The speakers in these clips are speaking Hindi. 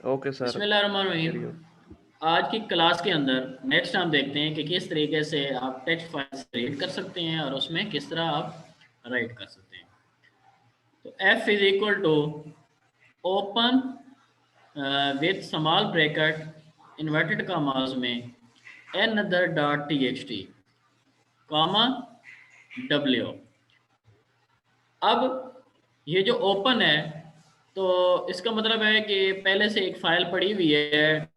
Okay sir. बिस्मिल्लाहिर्रहमानिर्रहीम। आज की क्लास के अंदर नेक्स्ट हम देखते हैं कि किस तरीके से आप टेक्स्ट फाइल्स रीड कर सकते हैं और उसमें किस तरह आप राइट कर सकते हैं। तो f is equal to open with small bracket inverted commas में another dot txt comma w। अब ये जो ओपन है तो इसका मतलब है कि पहले से एक फाइल पड़ी हुई है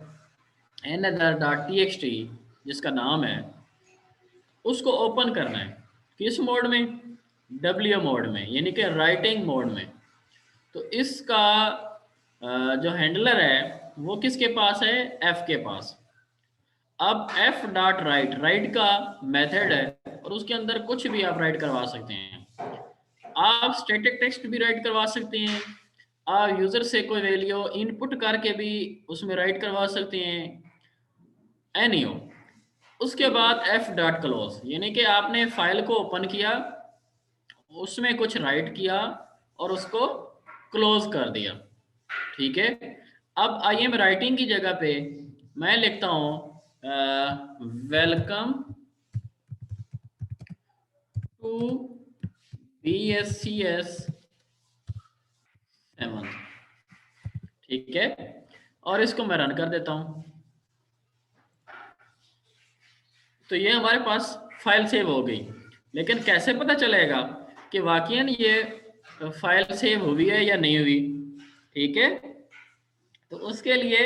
another.txt जिसका नाम है, उसको ओपन करना है। किस मोड में? डब्ल्यू मोड में, यानी कि राइटिंग मोड में। तो इसका जो हैंडलर है वो किसके पास है? एफ के पास। अब एफ डॉट राइट, राइट का मेथड है और उसके अंदर कुछ भी आप राइट करवा सकते हैं। आप स्टैटिक टेक्स्ट भी राइट करवा सकते हैं, आप यूजर से कोई वैल्यू इनपुट करके भी उसमें राइट करवा सकते हैं, एनी हो। उसके बाद एफ डॉट क्लोज, यानी कि आपने फाइल को ओपन किया, उसमें कुछ राइट किया और उसको क्लोज कर दिया। ठीक है। अब आई एम राइटिंग की जगह पे मैं लिखता हूं वेलकम टू BSCS 7। ठीक है, और इसको मैं रन कर देता हूं। तो ये हमारे पास फाइल सेव हो गई। लेकिन कैसे पता चलेगा कि वाकईन ये फाइल सेव हुई है या नहीं हुई? ठीक है, तो उसके लिए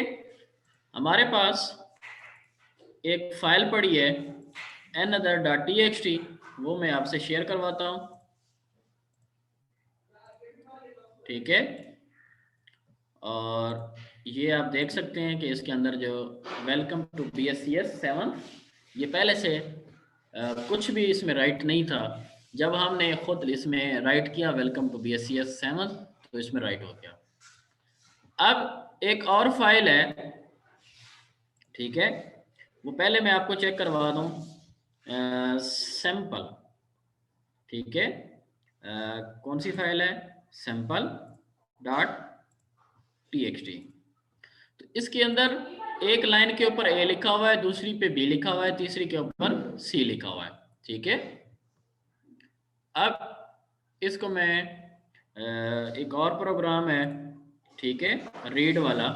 हमारे पास एक फाइल पड़ी है another.txt, वो मैं आपसे शेयर करवाता हूँ। ठीक है, और ये आप देख सकते हैं कि इसके अंदर जो वेलकम टू BSCS 7, ये पहले से कुछ भी इसमें राइट नहीं था। जब हमने खुद इसमें राइट किया वेलकम टू BSCS 7 तो इसमें राइट हो गया। अब एक और फाइल है, ठीक है, वो पहले मैं आपको चेक करवा दूं। सैंपल, ठीक है, कौन सी फाइल है? Sample dot txt। तो इसके अंदर एक लाइन के ऊपर ए लिखा हुआ है, दूसरी पे बी लिखा हुआ है, तीसरी के ऊपर सी लिखा हुआ है। ठीक है, अब इसको मैं एक और प्रोग्राम है, ठीक है, रीड वाला।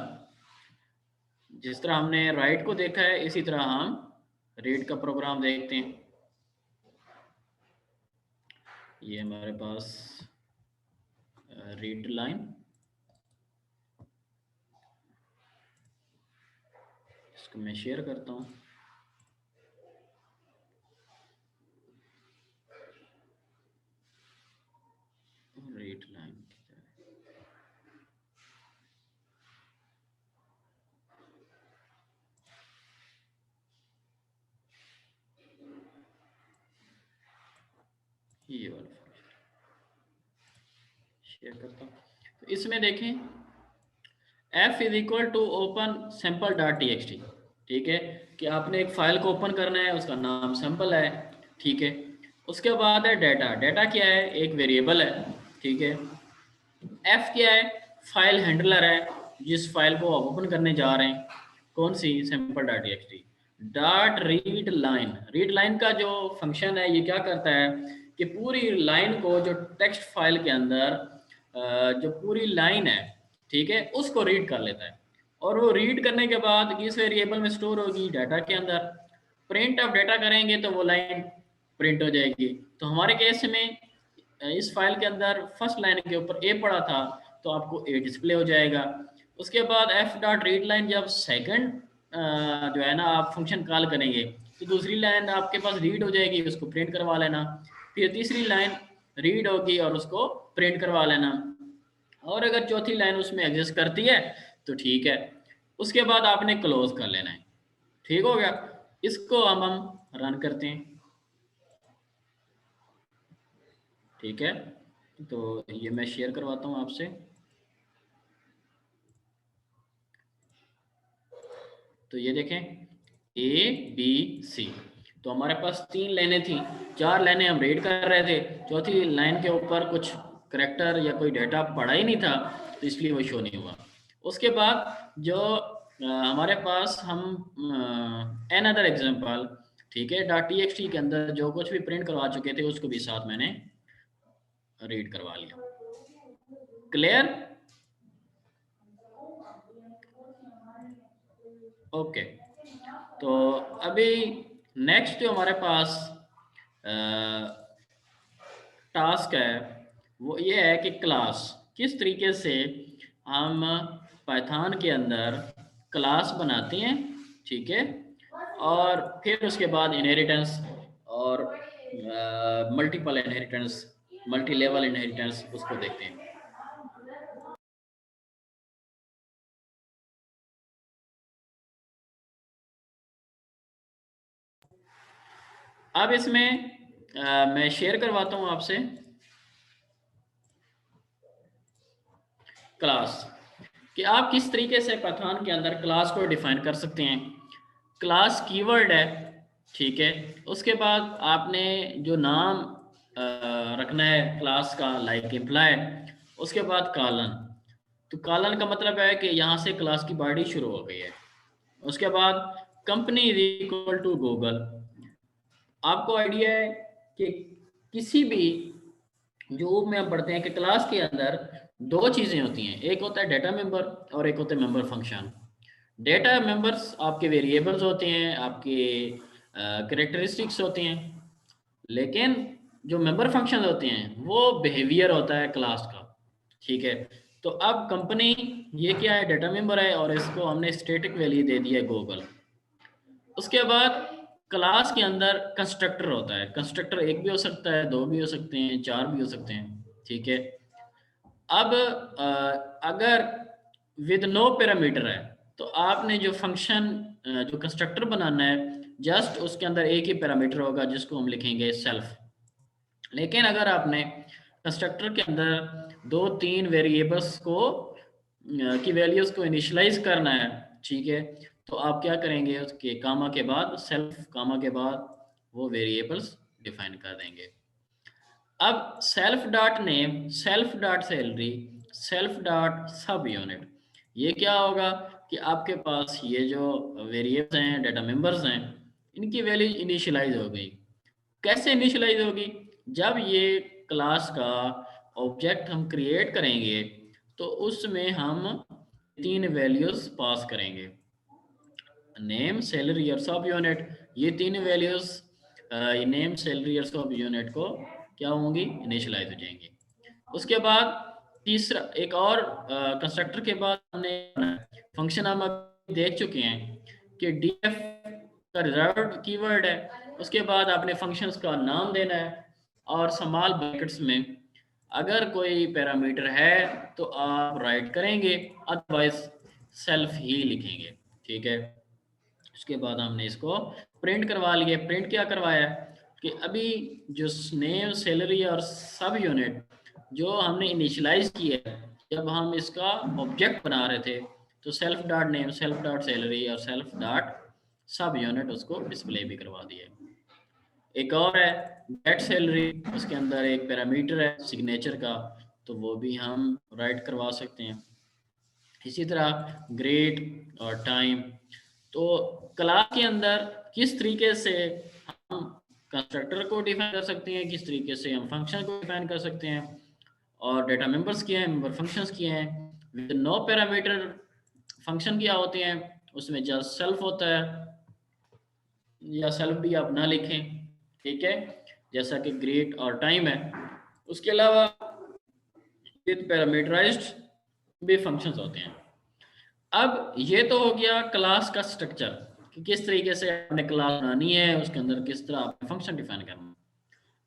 जिस तरह हमने राइट को देखा है इसी तरह हम रीड का प्रोग्राम देखते हैं। ये हमारे पास रीड लाइन, इसको मैं शेयर करता हूँ। रीड लाइन ये वाला शेयर करता हूँ। तो इसमें देखें f is equal to open sample dot txt। ठीक है, कि आपने एक फाइल को ओपन करना है, उसका नाम सैंपल है। ठीक है, उसके बाद है डाटा। डाटा क्या है? एक वेरिएबल है। ठीक है, f क्या है? फाइल हैंडलर है, जिस फाइल को आप ओपन करने जा रहे हैं। कौन सी? Sample dot txt। Dot read line, read line का जो फंक्शन है ये क्या करता है कि पूरी लाइन को, जो टेक्स्ट फाइल के अंदर जो पूरी लाइन है, ठीक है, उसको रीड कर लेता है। और वो रीड करने के बाद किस वेरिएबल में स्टोर होगी? डाटा के अंदर। प्रिंट ऑफ डाटा करेंगे तो वो लाइन प्रिंट हो जाएगी। तो हमारे केस में इस फाइल के अंदर फर्स्ट लाइन के ऊपर ए पड़ा था तो आपको ए डिस्प्ले हो जाएगा। उसके बाद एफ डॉट रीड लाइन, जब सेकंड जो है ना आप फंक्शन कॉल करेंगे तो दूसरी लाइन आपके पास रीड हो जाएगी, उसको प्रिंट करवा लेना। फिर तीसरी लाइन रीड होगी और उसको प्रिंट करवा लेना। और अगर चौथी लाइन उसमें एग्जिस्ट करती है तो ठीक है, उसके बाद आपने क्लोज कर लेना है। ठीक हो गया। इसको अब हम रन करते हैं। ठीक है, तो ये मैं शेयर करवाता हूँ आपसे। तो ये देखें ABC, तो हमारे पास 3 लाइनें थी, 4 लाइनें हम रीड कर रहे थे, चौथी लाइन के ऊपर कुछ करैक्टर या कोई डाटा पड़ा ही नहीं था तो इसलिए वो शो नहीं हुआ। उसके बाद जो हमारे पास हम एन अदर एग्जाम्पल, ठीक है, डॉट टी एक्स टी के अंदर जो कुछ भी प्रिंट करवा चुके थे उसको भी साथ मैंने रीड करवा लिया। क्लियर? ओके। तो अभी नेक्स्ट जो हमारे पास टास्क है वो ये है कि क्लास किस तरीके से हम पाइथन के अंदर क्लास बनाते हैं, ठीक है, और फिर उसके बाद इनहेरिटेंस और multiple inheritance, multi level inheritance उसको देखते हैं। अब इसमें मैं शेयर करवाता हूँ आपसे क्लास कि आप किस तरीके से पाइथन के अंदर क्लास को डिफाइन कर सकते हैं। क्लास कीवर्ड है, ठीक है, उसके बाद आपने जो नाम रखना है क्लास का, लाइक एम्प्लॉय, उसके बाद कॉलन। तो कॉलन का मतलब है कि यहाँ से क्लास की बॉडी शुरू हो गई है। उसके बाद company is equal to Google. आपको आइडिया है कि किसी भी जो में हम पढ़ते हैं कि क्लास के अंदर दो चीज़ें होती हैं, एक होता है डेटा मेंबर और एक होता है मेंबर फंक्शन। डेटा मेंबर्स आपके वेरिएबल्स होते हैं, आपके करेक्टरिस्टिक्स होते हैं, लेकिन जो मेंबर फंक्शन होते हैं वो बिहेवियर होता है क्लास का, ठीक है। तो अब कंपनी ये क्या है, डेटा मेंबर है और इसको हमने स्टैटिक वैल्यू दे दी है गूगल। उसके बाद क्लास के अंदर कंस्ट्रक्टर होता है। कंस्ट्रक्टर एक भी हो सकता है, दो भी हो सकते हैं, चार भी हो सकते हैं, ठीक है। अब अगर विद नो पैरामीटर है तो आपने जो फंक्शन जो कंस्ट्रक्टर बनाना है, जस्ट उसके अंदर एक ही पैरामीटर होगा जिसको हम लिखेंगे सेल्फ। लेकिन अगर आपने कंस्ट्रक्टर के अंदर दो तीन वेरिएबल्स को की वैल्यूज को इनिशियलाइज करना है, ठीक है, तो आप क्या करेंगे, उसके कामा के बाद, सेल्फ कामा के बाद वो वेरिएबल्स डिफाइन कर देंगे। अब self dot name, self dot salary, self dot sub unit, ये क्या होगा कि आपके पास ये जो वेरिएबल्स हैं, डेटा मेंबर्स हैं, इनकी वैल्यू इनिशियलाइज हो गई। कैसे इनिशियलाइज होगी? जब ये क्लास का ऑब्जेक्ट हम क्रिएट करेंगे तो उसमें हम तीन वैल्यूज पास करेंगे, नेम, सैलरी और सब यूनिट। ये तीन वैल्यूज नेम, सैलरी और सब यूनिट को क्या होंगी, इनिशियलाइज हो जाएंगी। उसके बाद तीसरा एक और कंस्ट्रक्टर के बाद हमने फंक्शन हम अभी देख चुके हैं कि df का रिजर्व्ड कीवर्ड है। उसके बाद आपने फंक्शंस का नाम देना है और स्मॉल ब्रैकेट्स में अगर कोई पैरामीटर है तो आप राइट करेंगे, अदरवाइज सेल्फ ही लिखेंगे, ठीक है। उसके बाद हमने इसको प्रिंट करवा लिए। प्रिंट क्या करवाया कि अभी जो नेम, सैलरी और सब यूनिट जो हमने इनिशियलाइज किया है, जब हम इसका ऑब्जेक्ट बना रहे थे, तो self dot name, self dot salary और सेल्फ डॉट सब यूनिट उसको डिस्प्ले भी करवा दिए। एक और है गेट सैलरी, उसके अंदर एक पैरामीटर है सिग्नेचर का, तो वो भी हम राइट करवा सकते हैं। इसी तरह ग्रेड और टाइम। तो क्लास के अंदर किस तरीके से हम कंस्ट्रक्टर को डिफाइन कर सकते हैं, किस तरीके से हम फंक्शन को डिफाइन कर सकते हैं, और डेटा मेंबर्स क्या हैं, मेंबर फंक्शंस क्या हैं, विद नो पैरामीटर फंक्शन क्या होते हैं, उसमें जस्ट सेल्फ होता है, या सेल्फ भी आप ना लिखें, ठीक है, जैसा कि ग्रेड और टाइम है। उसके अलावा विद पैरामीटराइज्ड भी फंक्शंस होते हैं। अब ये तो हो गया क्लास का स्ट्रक्चर कि किस तरीके से आपने क्लास बनानी है, उसके अंदर किस तरह आपने फंक्शन डिफाइन करना है।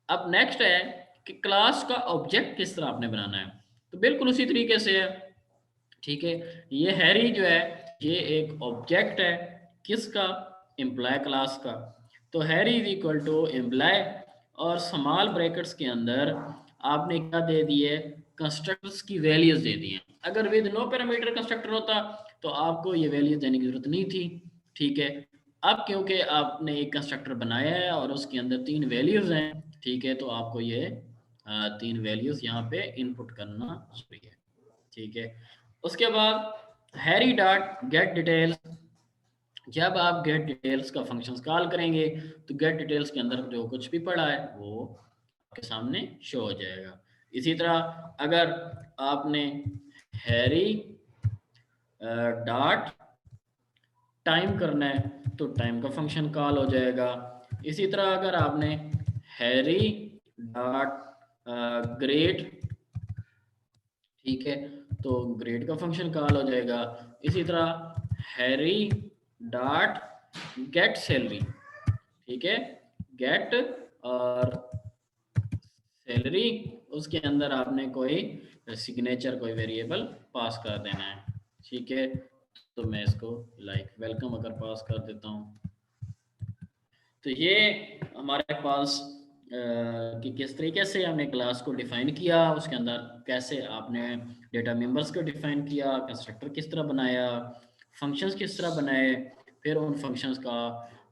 अब नेक्स्ट है कि क्लास का ऑब्जेक्ट किस तरह आपने बनाना है। तो बिल्कुल उसी तरीके से है, ठीक है। ये हैरी जो है ये एक ऑब्जेक्ट है किसका, एम्प्लॉय क्लास का। तो Harry is equal to employee और स्मॉल ब्रैकेट्स के अंदर आपने क्या दे दिए, कंस्ट्रक्टर्स की वैल्यूज दे दी हैं। अगर विद नो पैरामीटर कंस्ट्रक्टर होता तो आपको ये वैल्यूज देने की जरूरत नहीं थी, ठीक है। अब क्योंकि आपने एक कंस्ट्रक्टर बनाया है और उसके अंदर तीन वैल्यूज हैं, ठीक है, तो आपको ये तीन वैल्यूज यहाँ पे इनपुट करना जरूरी है, ठीक है। उसके बाद हैरी डॉट गेट डिटेल्स, जब आप गेट डिटेल्स का फंक्शन कॉल करेंगे तो गेट डिटेल्स के अंदर जो कुछ भी पड़ा है वो आपके सामने शो हो जाएगा। इसी तरह अगर आपने हैरी डॉट टाइम करना है तो टाइम का फंक्शन कॉल हो जाएगा। इसी तरह अगर आपने हैरी डॉट ग्रेड, ठीक है, तो ग्रेड का फंक्शन कॉल हो जाएगा। इसी तरह हैरी डॉट गेट सैलरी, ठीक है, गेट और सैलरी, उसके अंदर आपने कोई सिग्नेचर कोई वेरिएबल पास कर देना है, ठीक है। तो मैं इसको लाइक वेलकम अगर पास कर देता हूँ तो ये हमारे पास कि किस तरीके से हमने क्लास को डिफाइन किया, उसके अंदर कैसे आपने डेटा मेंबर्स को डिफाइन किया, कंस्ट्रक्टर किस तरह बनाया, फंक्शंस किस तरह बनाए, फिर उन फंक्शंस का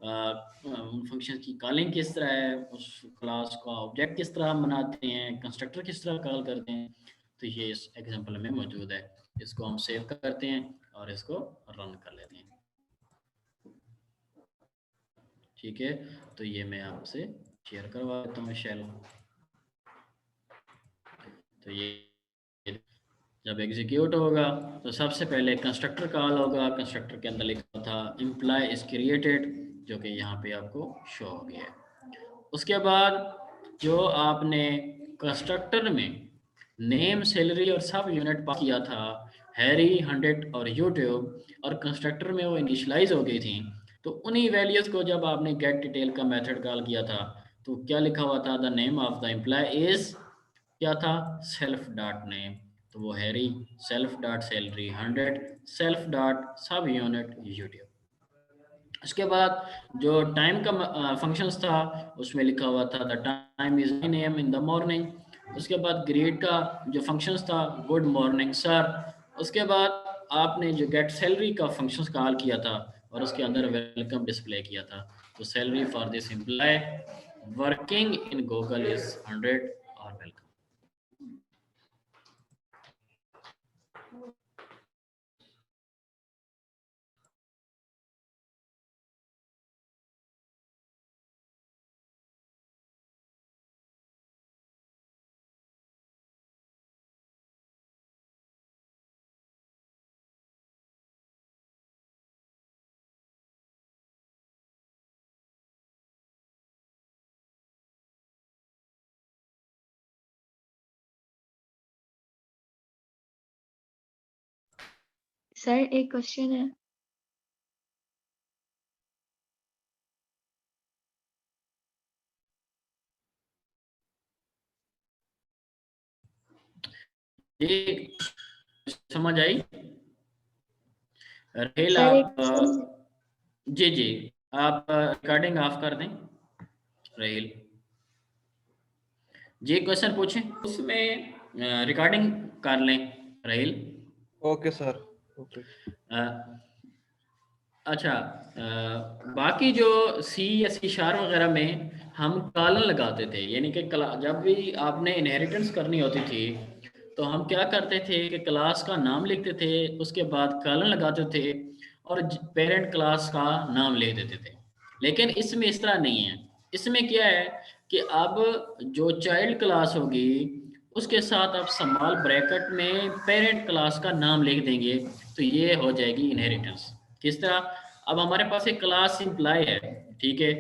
उन फंक्शन की कॉलिंग किस तरह है, उस क्लास का ऑब्जेक्ट किस तरह हम बनाते हैं, कंस्ट्रक्टर किस तरह कॉल करते हैं। तो ये इस एग्जांपल में मौजूद है। इसको हम सेव करते हैं और इसको रन कर लेते हैं, ठीक है। तो ये मैं आपसे शेयर करवा देता हूँ शेल। तो ये जब एग्जीक्यूट होगा तो सबसे पहले कंस्ट्रक्टर कॉल होगा। कंस्ट्रक्टर के अंदर लिखा था एम्प्लॉय इज क्रिएटेड, जो कि यहाँ पे आपको शो हो गया है। उसके बाद जो आपने कंस्ट्रक्टर में नेम, सैलरी और सब यूनिट पास किया था, हैरी, 100 और यूट्यूब, और कंस्ट्रक्टर में वो इनिशलाइज हो गई थी, तो उन्हीं वैल्यूज को जब आपने गेट डिटेल का मेथड कॉल किया था तो क्या लिखा हुआ था, the name of the employee is, क्या था, सेल्फ डॉट नेम, तो वो Harry, self dot salary 100, self dot sub unit YouTube. उसके बाद जो टाइम का फंक्शंस था उसमें लिखा हुआ था the time is 9 AM in the morning. उसके बाद ग्रेड का जो फंक्शंस था, गुड मॉर्निंग सर। उसके बाद आपने जो गेट सैलरी का फंक्शंस कॉल किया था और उसके अंदर वेलकम डिस्प्ले किया था, तो salary for this employee working in Google is 100 और वेलकम। सर एक क्वेश्चन है। जी समझ आई रहेल? सर एक आप क्वेश्चन है। जी जी, आप रिकॉर्डिंग ऑफ कर दें रहेल जी, क्वेश्चन पूछें उसमें रिकॉर्डिंग कर लें रहेल। Okay sir, okay. अच्छा, बाकी जो सी या सी शार्प वगैरह में हम कॉलन लगाते थे, यानी कि जब भी आपने इनहेरिटेंस करनी होती थी तो हम क्या करते थे कि क्लास का नाम लिखते थे, उसके बाद कॉलन लगाते थे और पेरेंट क्लास का नाम लिख देते थे। लेकिन इसमें इस तरह नहीं है। इसमें क्या है कि अब जो चाइल्ड क्लास होगी उसके साथ आप स्मॉल ब्रैकेट में पेरेंट क्लास का नाम लिख देंगे, तो ये हो जाएगी इनहेरिटेंस। किस तरह? अब हमारे पास एक क्लास इम्प्लाई है, ठीक है,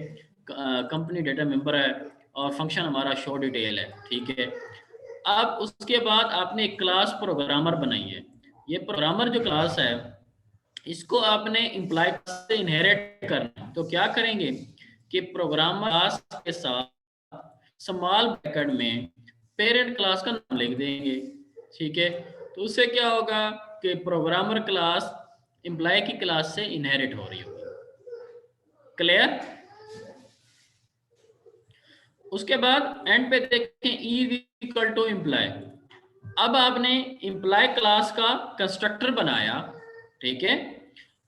कंपनी डेटा मेंबर है और फंक्शन हमारा शो डिटेल है, ठीक है। अब उसके बाद आपने एक क्लास प्रोग्रामर बनाई है। ये प्रोग्रामर जो क्लास है इसको आपने इम्प्लाई से इनहेरिट करना है, तो क्या करेंगे कि प्रोग्रामर क्लास के साथ स्मॉल ब्रैकेट में पेरेंट क्लास का नाम लिख देंगे, ठीक है। तो उससे क्या होगा कि प्रोग्रामर क्लास एम्प्लॉय की क्लास से इनहेरिट हो रही होगी। क्लियर? उसके बाद एंड पे देखें इक्वल टू एम्प्लॉय। अब आपने एम्प्लॉय क्लास का कंस्ट्रक्टर बनाया, ठीक है,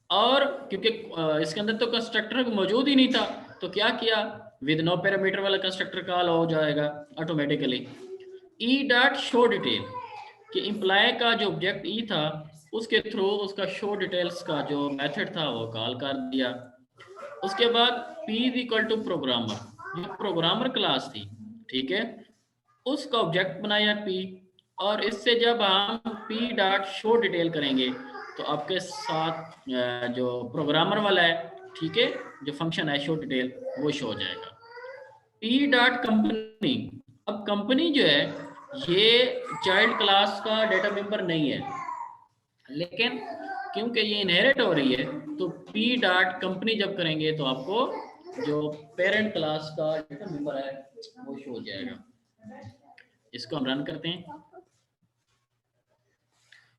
और क्योंकि इसके अंदर तो कंस्ट्रक्टर मौजूद ही नहीं था तो क्या किया, विद नो पैरामीटर वाला कंस्ट्रक्टर कॉल हो जाएगा automatically. E dot show detail कि एम्प्लॉय का जो ऑब्जेक्ट ई था उसके थ्रू उसका शो डिटेल्स का जो मेथड था वो कॉल कर दिया। उसके बाद p is equal to programmer, ये प्रोग्रामर क्लास थी, ठीक है, उसका ऑब्जेक्ट बनाया p, और इससे जब हम p डॉट शो डिटेल करेंगे तो आपके साथ जो प्रोग्रामर वाला है, ठीक है, जो फंक्शन है शो डिटेल, वो शो हो जाएगा। p डॉट कंपनी, अब कंपनी जो है ये चाइल्ड क्लास का डेटा मेंबर नहीं है, लेकिन क्योंकि ये इनहेरिट हो रही है तो p डॉट कंपनी जब करेंगे तो आपको जो पेरेंट क्लास का डेटा मेंबर है वो शो हो जाएगा। इसको हम रन करते हैं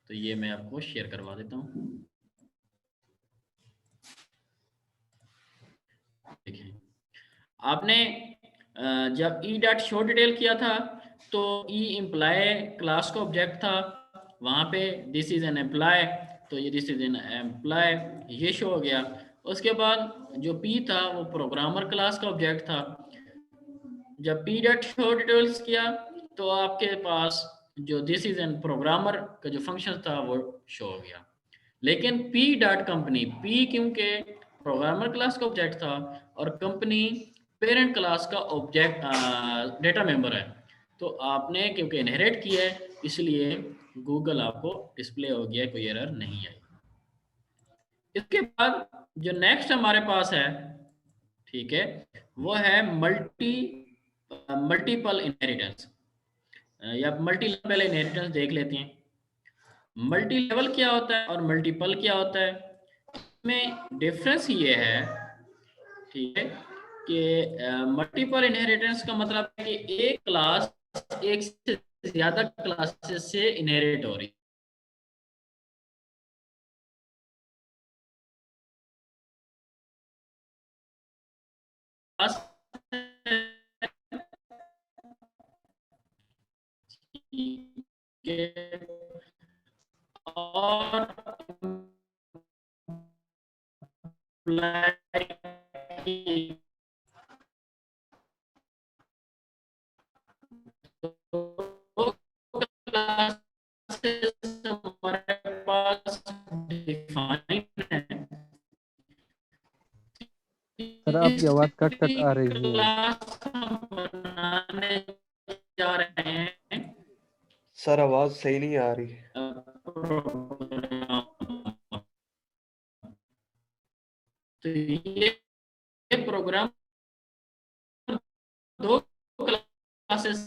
तो ये मैं आपको शेयर करवा देता हूँ। देखिए आपने जब ई डॉट शो डिटेल किया था तो ई एम्प्लॉय क्लास का ऑब्जेक्ट था, वहाँ पे दिस इज एन एम्प्लॉय, तो ये दिस इज एन एम्प्लॉय ये शो हो गया। उसके बाद जो पी था वो प्रोग्रामर क्लास का ऑब्जेक्ट था, जब पी डॉट शो डिटेल्स किया तो आपके पास जो दिस इज एन प्रोग्रामर का जो फंक्शन था वो शो हो गया। लेकिन p डॉट कंपनी, p क्योंकि प्रोग्रामर क्लास का ऑब्जेक्ट था और कंपनी पेरेंट क्लास का ऑब्जेक्ट डेटा मेंबर है, तो आपने क्योंकि इनहेरिट किया है इसलिए गूगल आपको डिस्प्ले हो गया, कोई एरर नहीं आई। इसके बाद जो नेक्स्ट हमारे पास है, ठीक है, वो है मल्टीपल इनहेरिटेंस या मल्टी लेवल इनहेरिटेंस। देख लेते हैं मल्टी लेवल क्या होता है और मल्टीपल क्या होता है। में डिफरेंस ये है, ठीक है, कि मल्टीपल इनहेरिटेंस का मतलब है कि एक क्लास एक से ज्यादा क्लासेस से इनहेरिट हो रही है। और हमारे पास डिफाइन है, सर आपकी आवाज कट कट आ रही है। क्लास हम बनाने जा रहे हैं सर आवाज सही नहीं आ रही। तो ये प्रोग्राम दो क्लासेस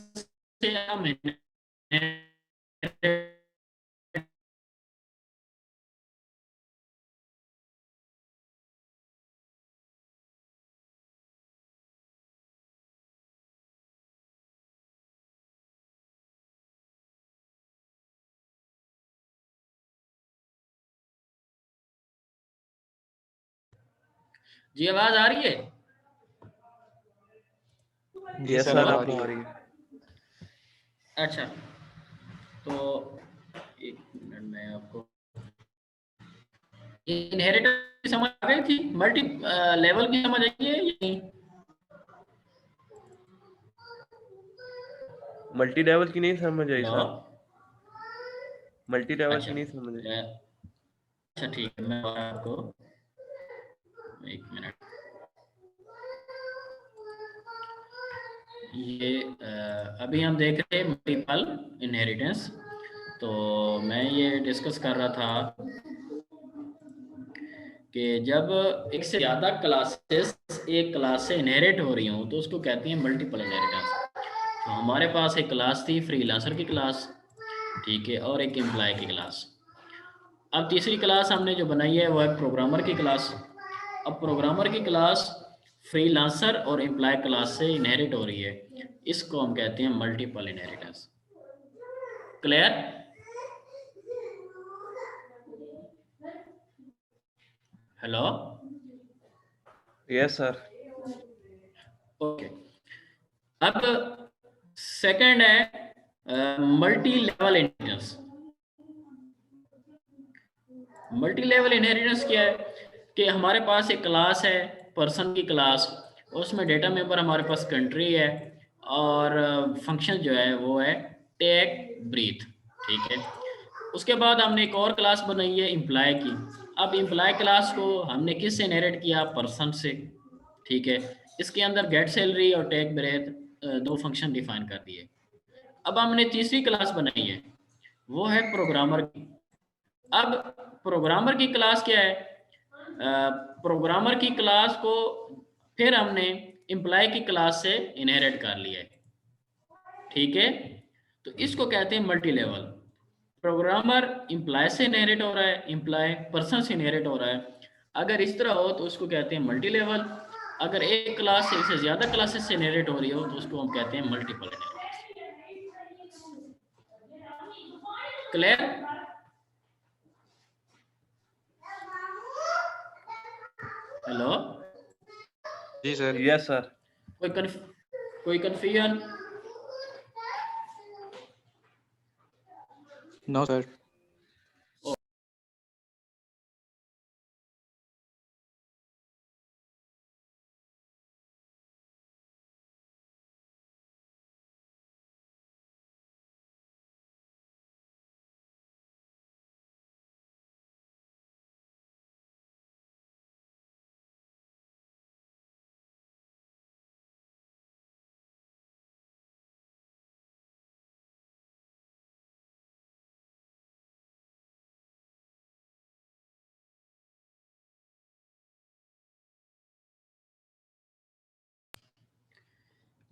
से हम जी आवाज आ रही है? यस सर, सर आ अब रही आ है। रही है। अच्छा तो एक मिनट में आपको इनहेरिटेंस की समझ आ गई थी, मल्टी लेवल की समझ आई है या नहीं? मल्टी लेवल की नहीं समझ आई हेलो, सर, मल्टी लेवल अच्छा की नहीं समझ आई। अच्छा ठीक है, मैं आपको एक मिनट, ये अभी हम देख रहे हैं मल्टीपल इनहेरिटेंस। तो मैं ये डिस्कस कर रहा था कि जब एक से ज़्यादा क्लासेस एक क्लास से इनहेरिट हो रही हूँ तो उसको कहते हैं मल्टीपल इनहेरिटेंस। तो हमारे पास एक क्लास थी फ्रीलांसर की क्लास, ठीक है, और एक एम्प्लॉय की क्लास। अब तीसरी क्लास हमने जो बनाई है वो है प्रोग्रामर की क्लास। अब प्रोग्रामर की क्लास फ्रीलांसर और एम्प्लॉय क्लास से इनहेरिट हो रही है, इसको हम कहते हैं multiple inheritance. Clear? Hello, yes sir. Okay. अब सेकंड है multi level inheritance. Multi level inheritance क्या है कि हमारे पास एक क्लास है पर्सन की क्लास, उसमें डेटा मेंबर हमारे पास कंट्री है और फंक्शन जो है वो है टेक ब्रीथ, ठीक है। उसके बाद हमने एक और क्लास बनाई है एम्प्लॉय की। अब एम्प्लॉय क्लास को हमने किससे इनहेरिट किया? पर्सन से, ठीक है। इसके अंदर गेट सैलरी और टेक ब्रेथ दो फंक्शन डिफाइन कर दिए। अब हमने तीसरी क्लास बनाई है, वो है प्रोग्रामर की। अब प्रोग्रामर की क्लास क्या है? प्रोग्रामर की क्लास को फिर हमने एम्प्लॉय की क्लास से इनहेरिट कर लिया है, ठीक है। तो इसको कहते हैं मल्टी लेवल। प्रोग्रामर एम्प्लॉय से इनहेरिट हो रहा है, एम्प्लॉय पर्सन से इनहेरिट हो रहा है। अगर इस तरह हो तो उसको कहते हैं मल्टी लेवल। अगर एक क्लास से इससे ज्यादा क्लासेस से इनहेरिट हो रही हो तो उसको हम कहते हैं मल्टीपल इनहेरिटेंस। क्लियर? हेलो, जी सर। Yes sir. कोई कंफ्यूजन? No sir.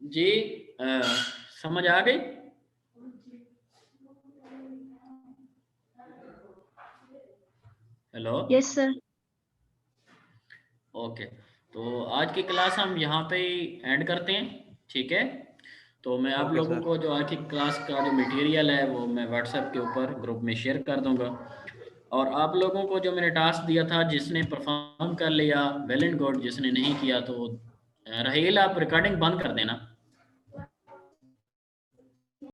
जी समझ आ गई? Hello, yes sir. ओके। तो आज की क्लास हम यहाँ पे ही एंड करते हैं, ठीक है। तो मैं आप ओके लोगों सर। को जो आज की क्लास का जो मटेरियल है वो मैं व्हाट्सएप के ऊपर ग्रुप में शेयर कर दूंगा। और आप लोगों को जो मैंने टास्क दिया था, जिसने परफॉर्म कर लिया वेल एंड गुड, जिसने नहीं किया तो रहेगा, आप रिकॉर्डिंग बंद कर देना।